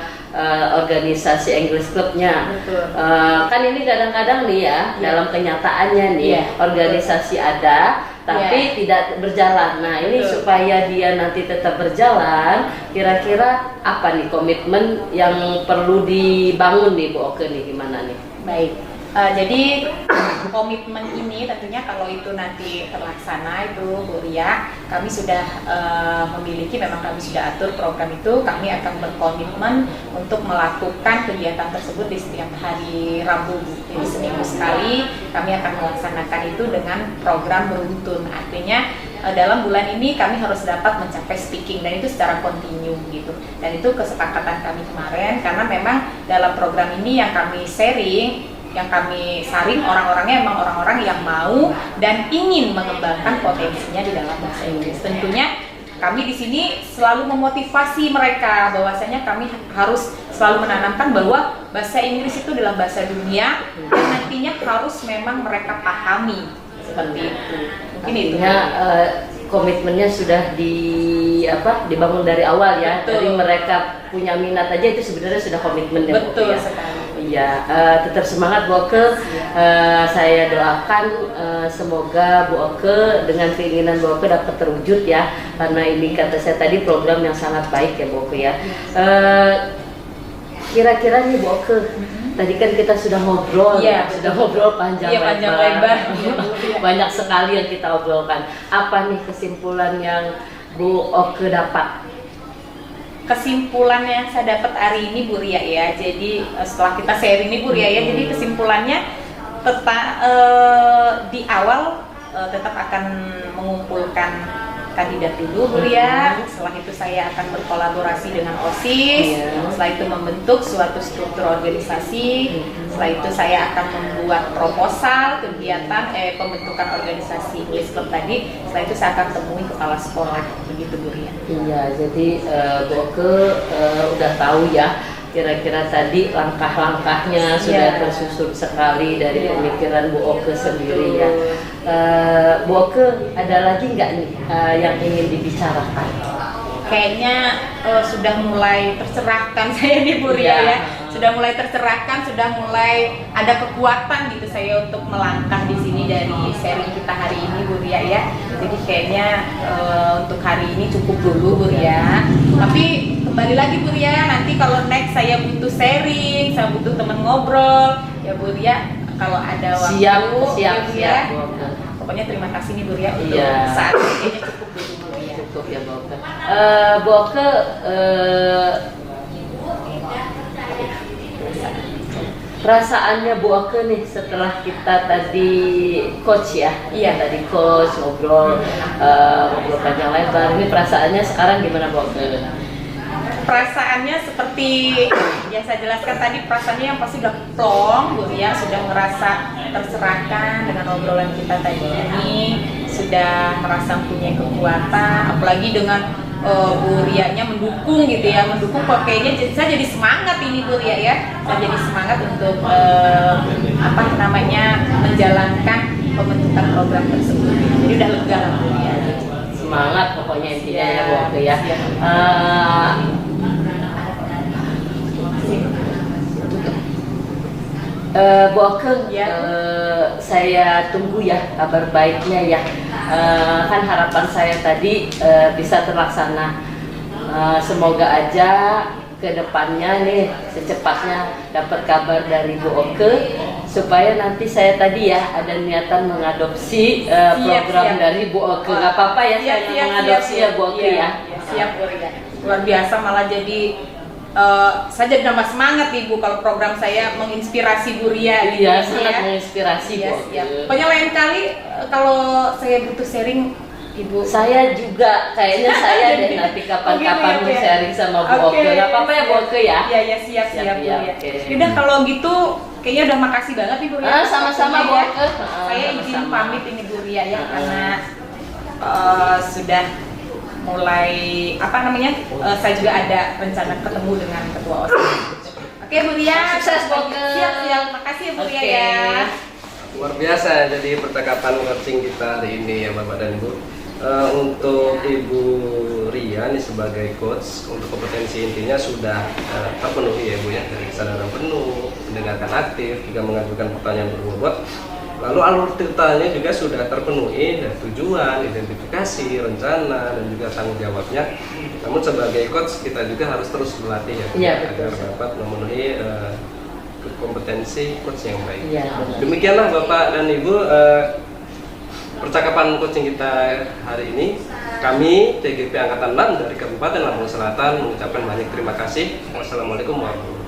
organisasi English Clubnya. Kan ini kadang-kadang nih ya, dalam kenyataannya nih organisasi ada tapi tidak berjalan. Nah ini supaya dia nanti tetap berjalan, kira-kira apa nih komitmen yang perlu dibangun nih Bu Oke nih, gimana nih? Baik. Jadi komitmen ini tentunya kalau itu nanti terlaksana itu Bu Ria, kami sudah memiliki, memang kami sudah atur program itu, kami akan berkomitmen untuk melakukan kegiatan tersebut di setiap hari Rabu. Jadi seminggu sekali kami akan melaksanakan itu dengan program beruntun. Artinya dalam bulan ini kami harus dapat mencapai speaking, dan itu secara kontinu gitu. Dan itu kesepakatan kami kemarin, karena memang dalam program ini yang kami sharing, yang kami saring orang-orangnya emang orang-orang yang mau dan ingin mengembangkan potensinya di dalam bahasa Inggris. Tentunya kami di sini selalu memotivasi mereka bahwasanya kami harus selalu menanamkan bahwa bahasa Inggris itu adalah bahasa dunia dan nantinya harus memang mereka pahami, seperti itu. Mungkin itu. Komitmennya sudah dibangun dari awal ya. Betul. Dari mereka punya minat aja itu sebenarnya sudah komitmen ya. Betul ya. sekali. Iya, tetap semangat Bu Oke. Saya doakan semoga Bu Oke dengan keinginan Bu Oke dapat terwujud ya. Karena ini kata saya tadi program yang sangat baik ya Bu Oke ya. Kira-kira nih Bu Oke, tadi kan kita sudah ngobrol, sudah ngobrol panjang lebar. Banyak sekali yang kita obrolkan. Apa nih kesimpulan yang Bu Oke dapat? Kesimpulan yang saya dapat hari ini Bu Ria ya, jadi setelah kita sharing ini Bu Ria ya, jadi kesimpulannya tetap di awal tetap akan mengumpulkan kandidat dulu Bu Ria. Setelah itu saya akan berkolaborasi dengan OSIS. Setelah itu membentuk suatu struktur organisasi. Setelah itu saya akan membuat proposal kegiatan pembentukan organisasi English Club tadi. Setelah itu saya akan temui kepala sekolah, begitu Bu Ria. Iya, jadi Bu Oke udah tahu ya kira-kira tadi langkah-langkahnya sudah tersusun sekali dari pemikiran Bu Oke sendiri ya. Bu Oke, ada lagi nggak nih yang ingin dibicarakan? Kayaknya sudah mulai tercerahkan saya nih Bu Ria ya. Sudah mulai tercerahkan, sudah mulai ada kekuatan gitu saya untuk melangkah di sini dari sharing kita hari ini Bu Ria ya. Jadi kayaknya untuk hari ini cukup dulu Bu Ria. Tapi kembali lagi Bu Ria, nanti kalau next saya butuh sharing, saya butuh teman ngobrol ya Bu Ria. Kalau ada waktu, siap. Pokoknya terima kasih nih Bu Ria untuk saat ini, kayaknya cukup dulu Bu Ria. Cukup ya Bu Oke. Bu Oke, perasaannya Bu Oke nih setelah kita tadi coach ya, tadi coach ngobrol panjang lebar. Ini perasaannya sekarang gimana Bu Oke? Perasaannya seperti yang saya jelaskan tadi, perasaannya yang pasti udah plong Bu Ria, sudah merasa tercerahkan dengan obrolan kita tadi ini, sudah merasa punya kekuatan, apalagi dengan Bu Ria-nya mendukung gitu ya, mendukung kok kayaknya saya jadi semangat ini Bu Ria ya, saya jadi semangat untuk menjalankan pembentukan program tersebut, jadi udah lega lah Bu Ria. Semangat pokoknya intinya ya Bu Oke ya. Bu Oke, saya tunggu ya kabar baiknya ya. Kan harapan saya tadi bisa terlaksana. Semoga aja ke depannya nih secepatnya dapat kabar dari Bu Oke supaya nanti saya tadi ya ada niatan mengadopsi program dari Bu Oke. Gak apa-apa ya saya mengadopsi ya Bu Oke ya. Siap Bu Ria. Luar biasa, malah jadi saya jadi nambah semangat nih Bu kalau program saya menginspirasi Bu Ria gitu. Iya, sangat menginspirasi Bu Oke. Pokoknya lain kali kalau saya butuh sharing Ibu, saya juga kayaknya saya deh nanti kapan-kapan mau sharing sama Bu Oke. Gak apa-apa ya Bu Oke ya? Iya siap Bu Ria. Udah kalau gitu kayaknya udah makasih banget nih Bu Ria. Sama-sama Bu Oke. Saya izin pamit ini Bu Ria ya, karena sudah mulai saya juga ada rencana ketemu dengan ketua OSIS. Oke Bu Ria, sukses Bu Oke. Siap. Makasih Bu Ria ya. Luar biasa jadi percakapan coaching kita hari ini ya Bapak dan Ibu. Untuk Ibu Ria nih sebagai coach, untuk kompetensi intinya sudah terpenuhi ya Bu ya, dari kesadaran penuh, mendengarkan aktif, juga mengajukan pertanyaan berbobot. Lalu alur ceritanya juga sudah terpenuhi, dan tujuan, identifikasi, rencana, dan juga tanggung jawabnya. Namun sebagai coach kita juga harus terus berlatih ya, Iya, agar betul. dapat memenuhi kompetensi coach yang baik. Iya, benar. Demikianlah Bapak dan Ibu percakapan coaching kita hari ini. Kami TGP Angkatan 6 dari Kabupaten Lampung Selatan mengucapkan banyak terima kasih. Wassalamualaikum warahmatullahi wabarakatuh.